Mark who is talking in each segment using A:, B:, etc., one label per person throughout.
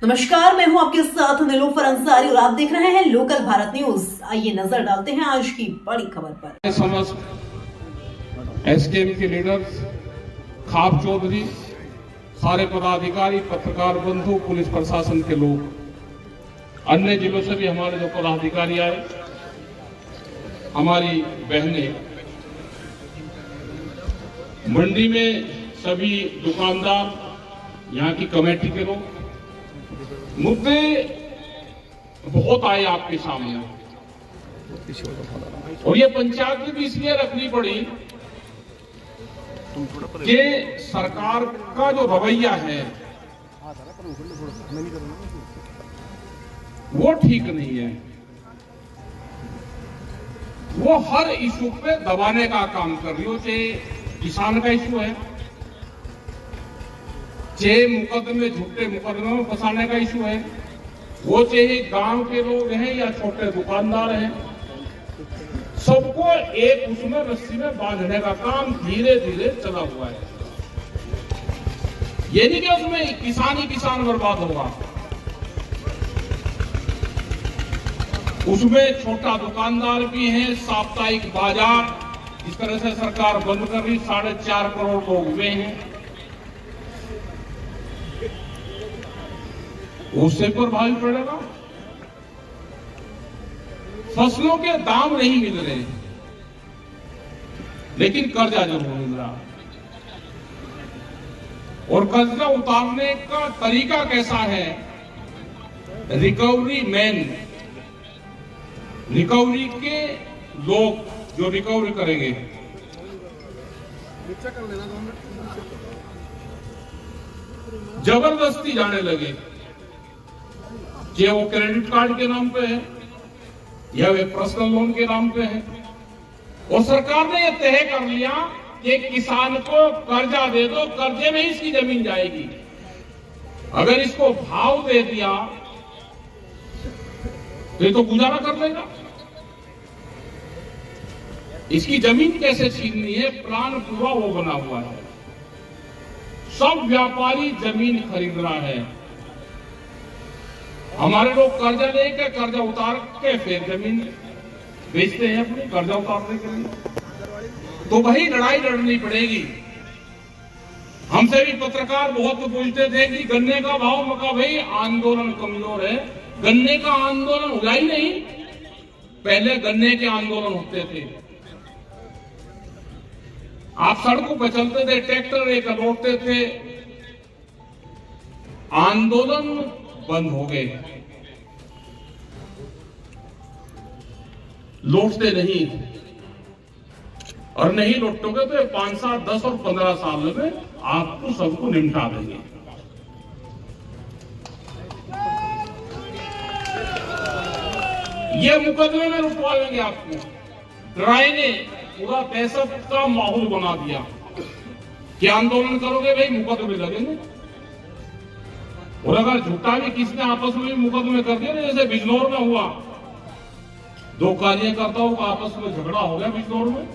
A: नमस्कार, मैं हूं आपके साथ नीलोफर अंसारी और आप देख रहे हैं लोकल भारत न्यूज। आइए नजर डालते हैं आज की बड़ी खबर पर।
B: समस्त एसकेएम के लीडर्स, खाप चौधरी, सारे पदाधिकारी, पत्रकार बंधु, पुलिस प्रशासन के लोग, अन्य जिलों से भी हमारे जो पदाधिकारी आए, हमारी बहनें, मंडी में सभी दुकानदार, यहाँ की कमेटी के लोग, मुद्दे बहुत आए आपके सामने और ये पंचायत भी इसलिए रखनी पड़ी कि सरकार का जो रवैया है वो ठीक नहीं है। वो हर इशू पे दबाने का काम कर रही हो, चाहे किसान का इशू है, चाहे मुकदमे, झूठे मुकदमे में फंसाने का इशू है, वो चाहे गांव के लोग हैं या छोटे दुकानदार हैं, सबको एक उसमें रस्सी में बांधने का काम धीरे धीरे चला हुआ है। ये नहीं कि उसमें किसान ही किसान बर्बाद होगा, उसमें छोटा दुकानदार भी है, साप्ताहिक बाजार इस तरह से सरकार बंद कर रही, 4.5 करोड़ लोग हुए हैं, उससे प्रभावी पड़ेगा। फसलों के दाम नहीं मिल रहे, लेकिन कर्जा जरूर मिल रहा, और कर्जा उतारने का तरीका कैसा है? रिकवरी मैन, रिकवरी के लोग जो रिकवरी करेंगे, जबरदस्ती जाने लगे, चाहे वो क्रेडिट कार्ड के नाम पे है या वे पर्सनल लोन के नाम पे है। और सरकार ने यह तय कर लिया कि किसान को कर्जा दे दो, कर्जे में ही इसकी जमीन जाएगी। अगर इसको भाव दे दिया तो ये तो गुजारा कर लेगा। इसकी जमीन कैसे छीननी है, प्लान पूरा वो बना हुआ है। सब व्यापारी जमीन खरीद रहा है, हमारे लोग कर्जा लेकर कर्जा उतार के फिर जमीन बेचते हैं अपनी कर्जा उतारने के लिए। तो वही लड़ाई लड़नी पड़ेगी। हमसे भी पत्रकार बहुत पूछते थे कि गन्ने का भाव, मका भाई आंदोलन कमजोर है, गन्ने का आंदोलन हुआ ही नहीं। पहले गन्ने के आंदोलन होते थे, आप सड़कों पर चलते थे, ट्रैक्टर लेकर लौटते थे, आंदोलन बंद हो गए, लौटते नहीं, और नहीं लौटोगे तो 5 साल, 10 और 15 साल में आपको सबको निपटा देंगे। ये मुकदमे में रुकवा लेंगे आपको। ड्राई ने पूरा दहशत का माहौल बना दिया कि आंदोलन करोगे भाई मुकदमे लगेंगे, और अगर झूठा भी किसी ने आपस में मुकदमे कर दिया, जैसे बिजनौर में हुआ, 2 कार्यकर्ताओं का आपस में झगड़ा हो गया बिजनौर में,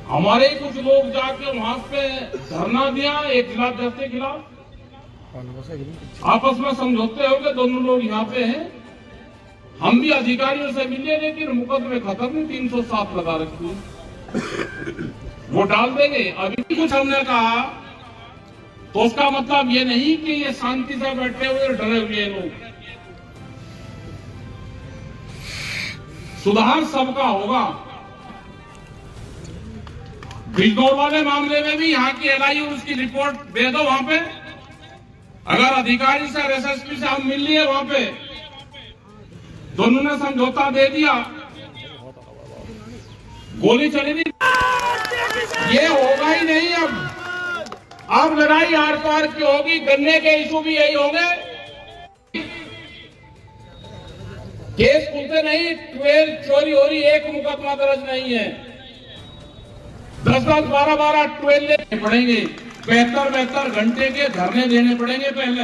B: हमारे कुछ लोग जाके वहां पे धरना दिया एक जिलाध्यक्ष के खिलाफ, आपस में समझौते हो गए, दोनों लोग यहाँ पे हैं, हम भी अधिकारियों से मिले, लेकिन मुकदमे खत्म नहीं, 307 लगा रखी है, वो डाल देंगे। अभी कुछ हमने कहा तो उसका मतलब ये नहीं कि ये शांति से बैठे हुए डरे हुए लोग। सुधार सबका होगा। बिजनौर वाले मामले में भी यहाँ की एलआईयू उसकी रिपोर्ट दे दो वहां पे, अगर अधिकारी से, एसएसपी से हम मिल लिए वहां पे, दोनों ने समझौता दे दिया, गोली चलेगी, ये होगा ही नहीं। अब लड़ाई आर पार की होगी, गन्ने के इशू भी यही होंगे, केस खुलते नहीं, 12 चोरी हो रही, एक मुकदमा दर्ज नहीं है, 10-10, 12-12 12 लेने पड़ेंगे, 72 घंटे के धरने देने पड़ेंगे पहले।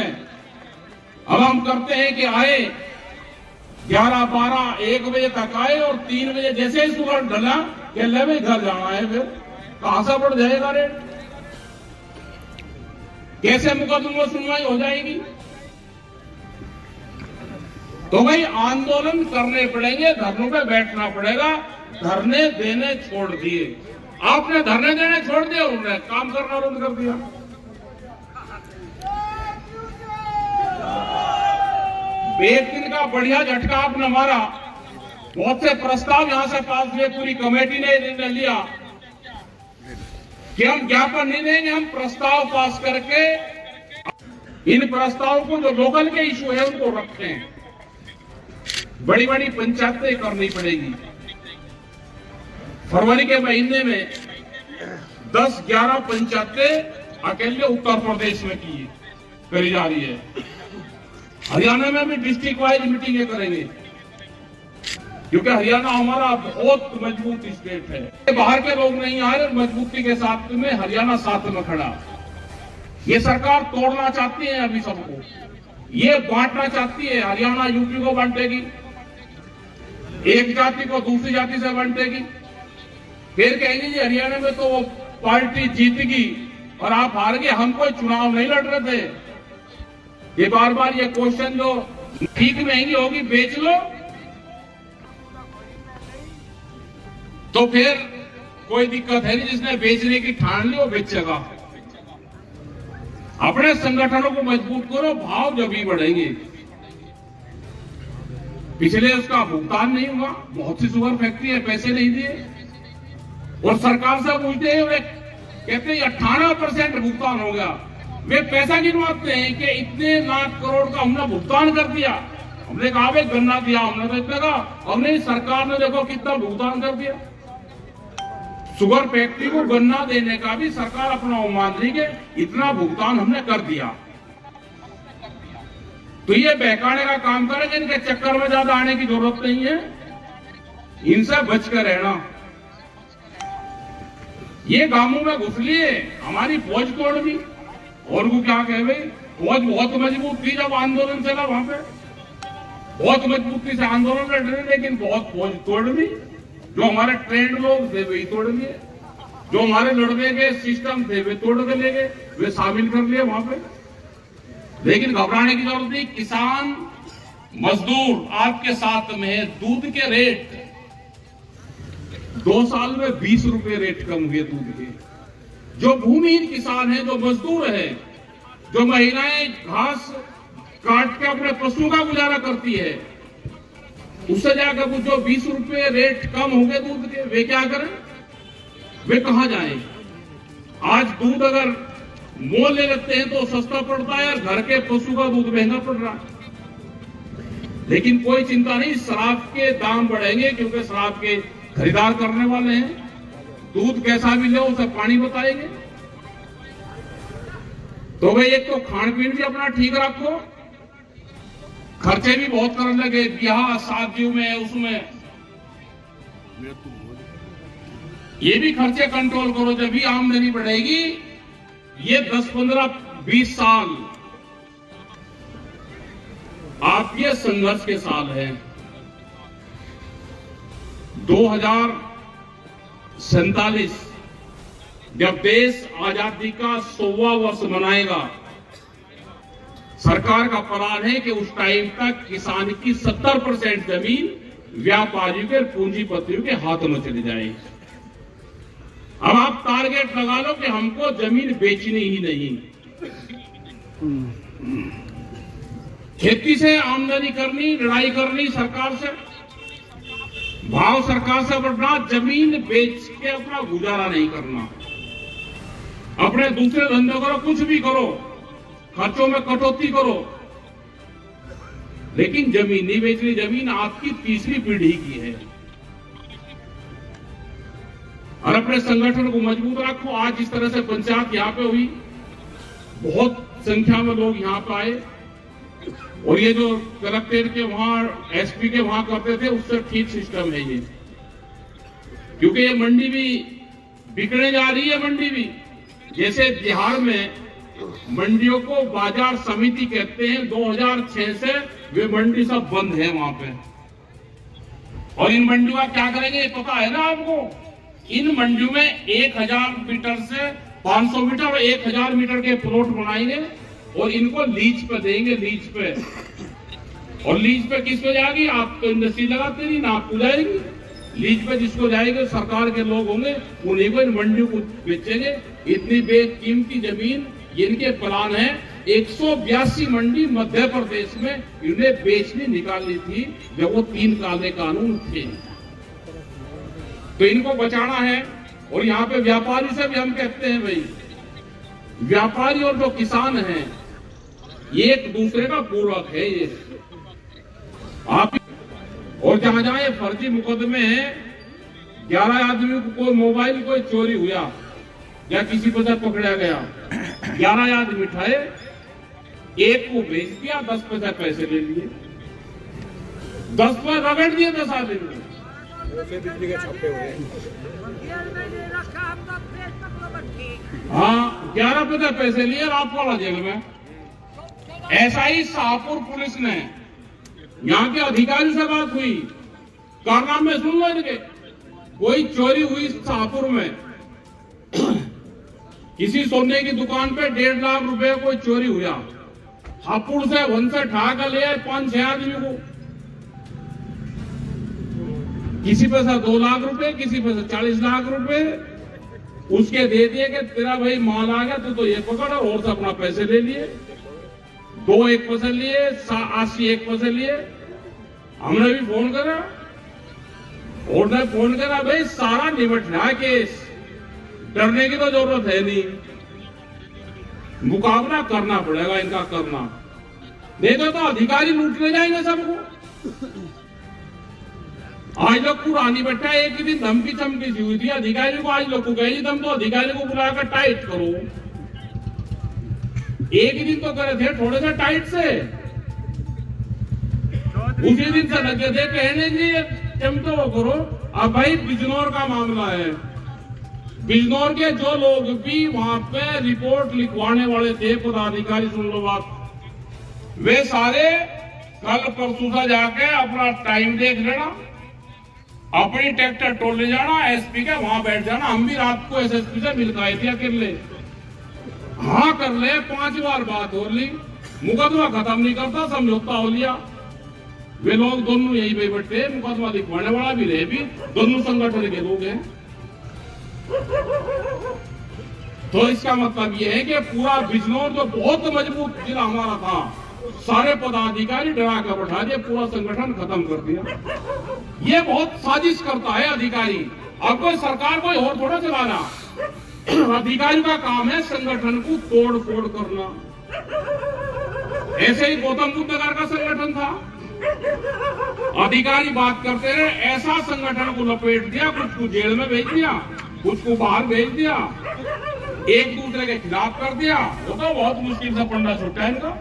B: अब हम करते हैं कि आए 11, 12, 1 बजे तक आए, और 3 बजे जैसे ही सुबह ढला कि ले भाई घर जाना है, फिर कहां से बढ़ जाएगा रेट, कैसे मुकदमे में सुनवाई हो जाएगी? तो भाई आंदोलन करने पड़ेंगे, धरनों पे बैठना पड़ेगा। धरने देने छोड़ दिए, आपने धरने देने छोड़ दिया, उन्होंने काम करना बंद कर दिया। एक दिन का बढ़िया झटका आपने मारा, बहुत से प्रस्ताव यहां से पास हुए, पूरी कमेटी ने निर्णय लिया कि हम ज्ञापन नहीं देंगे, हम प्रस्ताव पास करके इन प्रस्तावों को जो लोकल के इशू है उनको रखते हैं। बड़ी बड़ी पंचायतें करनी पड़ेगी। फरवरी के महीने में 10-11 पंचायतें अकेले उत्तर प्रदेश में करी जा रही है। हरियाणा में भी डिस्ट्रिक्ट वाइज मीटिंगें करेंगे, क्योंकि हरियाणा हमारा बहुत मजबूत स्टेट है। बाहर के लोग नहीं आ रहे, मजबूती के साथ में हरियाणा साथ में खड़ा। ये सरकार तोड़ना चाहती है अभी सबको, ये बांटना चाहती है। हरियाणा यूपी को बांटेगी, एक जाति को दूसरी जाति से बांटेगी, फिर कहेंगे जी हरियाणा में तो वो पार्टी जीतेगी और आप हार गए, हम कोई चुनाव नहीं लड़ रहे थे। ये बार बार ये क्वेश्चन जो ठीक महंगी होगी बेच लो, तो फिर कोई दिक्कत है नहीं। जिसने बेचने की ठान ली वो बेचेगा। अपने संगठनों को मजबूत करो, भाव जब भी बढ़ेंगे। पिछले उसका भुगतान नहीं हुआ, बहुत सी शुगर फैक्ट्री है, पैसे नहीं दिए और सरकार से पूछते हैं, वे कहते हैं 18% भुगतान हो गया। वे पैसा गिनवाते हैं कि इतने लाख करोड़ का हमने भुगतान कर दिया। हमने कहा वे गन्ना दिया, हमने तो इतना कहा, हमने सरकार ने देखो कितना भुगतान कर दिया। शुगर फैक्ट्री को गन्ना देने का भी सरकार अपना मान रही है, इतना भुगतान हमने कर दिया। तो ये बहकाने का काम करेंगे, इनके चक्कर में ज्यादा आने की जरूरत नहीं है, इनसे बच कर रहना। ये गांवों में घुस लिए, हमारी फौज तोड़ दी। और वो क्या कहे भाई, फौज बहुत मजबूत थी जब आंदोलन चला, वहां पे बहुत मजबूती से आंदोलन लड़ रहे, लेकिन बहुत फौज तोड़ दी। जो हमारे ट्रेंड लोग थे वही तोड़ दिए, जो हमारे लड़ने के सिस्टम थे वे तोड़ के ले गए, वे शामिल कर लिए वहां पे। लेकिन घबराने की जरूरत नहीं। किसान मजदूर आपके साथ में है। दूध के रेट 2 साल में 20 रुपए रेट कम हुए दूध के। जो भूमिहीन किसान है, जो मजदूर है, जो महिलाएं घास काट के अपने पशु का गुजारा करती है, उससे जाकर जो 20 रुपए रेट कम हो गए दूध के, वे क्या करें, वे कहां जाएं? आज दूध अगर मोल ले लेते हैं तो सस्ता पड़ता है, और घर के पशु का दूध महंगा पड़ रहा है। लेकिन कोई चिंता नहीं, शराब के दाम बढ़ेंगे, क्योंकि शराब के खरीदार करने वाले हैं। दूध कैसा भी लो उसे पानी बताएंगे। तो भाई एक तो खान पीन भी अपना ठीक रखो, खर्चे भी बहुत करने लगे, ब्याह शादियों में, उसमें ये भी खर्चे कंट्रोल करो। जब भी आमदनी बढ़ेगी, ये 10, 15, 20 साल आपके संघर्ष के साल हैं। 2047 जब देश आजादी का 100वां वर्ष मनाएगा, सरकार का प्लान है कि उस टाइम तक किसान की 70% जमीन व्यापारियों के, पूंजीपतियों के हाथों में चली जाए। अब आप टारगेट लगा लो कि हमको जमीन बेचनी ही नहीं, खेती से आमदनी करनी, लड़ाई करनी सरकार से, भाव सरकार से बढ़ना, जमीन बेच के अपना गुजारा नहीं करना। अपने दूसरे धंधे करो, कुछ भी करो, खर्चों में कटौती करो, लेकिन जमीन नहीं बेचनी। जमीन आपकी तीसरी पीढ़ी की है। और अपने संगठन को मजबूत रखो। आज जिस तरह से पंचायत यहां पे हुई, बहुत संख्या में लोग यहां पे आए, और ये जो कलेक्टर के वहां, एसपी के वहां करते थे, उससे ठीक सिस्टम है ये। क्योंकि ये मंडी भी बिकने जा रही है। मंडी भी, जैसे बिहार में मंडियों को बाजार समिति कहते हैं, 2006 से वे मंडी सब बंद है वहां पे। और इन मंडियों का क्या करेंगे पता है ना आपको? इन मंडियों में 1000 मीटर से 500 मीटर और 1000 मीटर के प्लॉट बनाएंगे और इनको लीज पे देंगे, लीज पे। और लीज पे किसको जाएगी? आप तो इंडस्ट्री लगाते नहीं ना, आपको जाएगी। लीज पे जिसको जाएगी सरकार के लोग होंगे, उन्हीं को इन मंडियों को बेचेंगे। इतनी बेकीमती जमीन इनके प्लान है। 182 मंडी मध्य प्रदेश में इन्हें बेचनी निकाली थी जब वो 3 काले कानून थे। तो इनको बचाना है। और यहाँ पे व्यापारी से भी हम कहते हैं भाई, व्यापारी और जो किसान हैं एक दूसरे का पूरक है ये। आप और जहां जहां ये फर्जी मुकदमे हैं, 11 आदमी को कोई मोबाइल कोई चोरी हुआ या किसी पर पकड़ा गया, 11 आदमी उठाए, एक को बेच दिया, 10 पैसे ले लिए, 10 पर रगड़ दिए 10 आदमी को। हाँ, 11 पैसे लिए रात वाला जेल में। ऐसा ही शाहपुर पुलिस ने, यहाँ के अधिकारी से बात हुई, कारनामे सुन लो इनके। कोई चोरी हुई शाहपुर में, किसी सोने की दुकान पे 1.5 लाख रुपए कोई चोरी हुआ, हापुड़ से वन से ठाकर ले आए 5-6 आदमी को। किसी पे से 2 लाख रुपए, किसी पे से 40 लाख रुपए उसके दे दिए कि तेरा भाई माल आ गया तो ये पकड़, और से अपना पैसे ले लिए। 2 1 पैसे लिए, 80 1 पैसे लिए। हमने भी फोन करा, और ने फोन करा, भाई सारा निपट रहा है केस, डरने की तो जरूरत है नहीं, मुकाबला करना पड़ेगा इनका करना, नहीं तो अधिकारी लूटने जाएंगे सबको। आज लोग पुरानी बट्टा एक ही दिन धमकी चमकी सी हुई थी अधिकारी को, आज लोग को कही दम तो अधिकारी को बुलाकर टाइट करो। एक ही दिन तो करे थे थोड़े से टाइट से, उसी दिन से लगे थे कहने जी चमको वो करो। अब भाई बिजनौर का मामला है, बिजनौर के जो लोग भी वहां पे रिपोर्ट लिखवाने वाले थे पदाधिकारी, सुन लो बात, वे सारे कल परसों से जाके अपना टाइम देख लेना, अपनी ट्रैक्टर टोल ले जाना, एसपी के वहां बैठ जाना। हम भी रात को एसएसपी से मिल गए थे अकेले, हाँ कर ले, 5 बार बात हो ली, मुकदमा खत्म नहीं करता, समझौता हो लिया। वे लोग दोनों यही पे बैठे, मुकदमा लिखवाने वाला भी रहे, भी दोनों संगठन के लोग हैं। तो इसका मतलब यह है कि पूरा बिजनौर जो बहुत मजबूत जिला हमारा था, सारे पदाधिकारी डरा कर बैठा दिए, पूरा संगठन खत्म कर दिया। ये बहुत साजिश करता है अधिकारी। अब कोई सरकार कोई और थोड़ा चलाना, अधिकारी का काम है संगठन को तोड़ फोड़ करना। ऐसे ही गौतम बुद्ध नगर का संगठन था, अधिकारी बात करते रहे, ऐसा संगठन को लपेट दिया, कुछ को जेल में भेज दिया, कुछ को बाहर भेज दिया, एक दूसरे के खिलाफ कर दिया। वो तो बहुत मुश्किल से पंडा छूटा है इनका।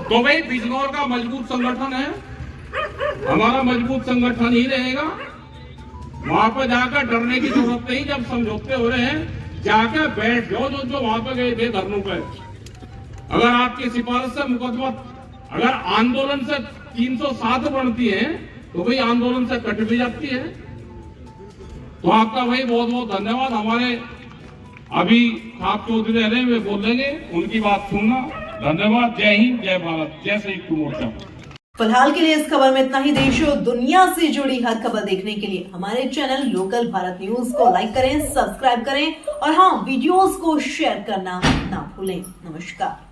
B: तो भाई बिजनौर का मजबूत संगठन है, हमारा मजबूत संगठन ही रहेगा। वहां पर जाकर डरने की जरूरत नहीं। जब समझौते हो रहे हैं जाकर बैठ जाओ, जो वहां पर गए थे धरनों पे। अगर आपकी सिफारिश से मुकदमा, अगर आंदोलन से 307 बनती है तो भाई आंदोलन से कट भी जाती है। तो आपका भाई बहुत बहुत धन्यवाद। हमारे अभी आप चौधरी रहे वे बोलेंगे, उनकी बात सुनना। धन्यवाद। जय हिंद, जय भारत, जय संयुक्त मोर्चा।
A: फिलहाल के लिए इस खबर में इतना ही। देश और दुनिया से जुड़ी हर खबर देखने के लिए हमारे चैनल लोकल भारत न्यूज को लाइक करें, सब्सक्राइब करें और हाँ, वीडियोस को शेयर करना ना भूलें। नमस्कार।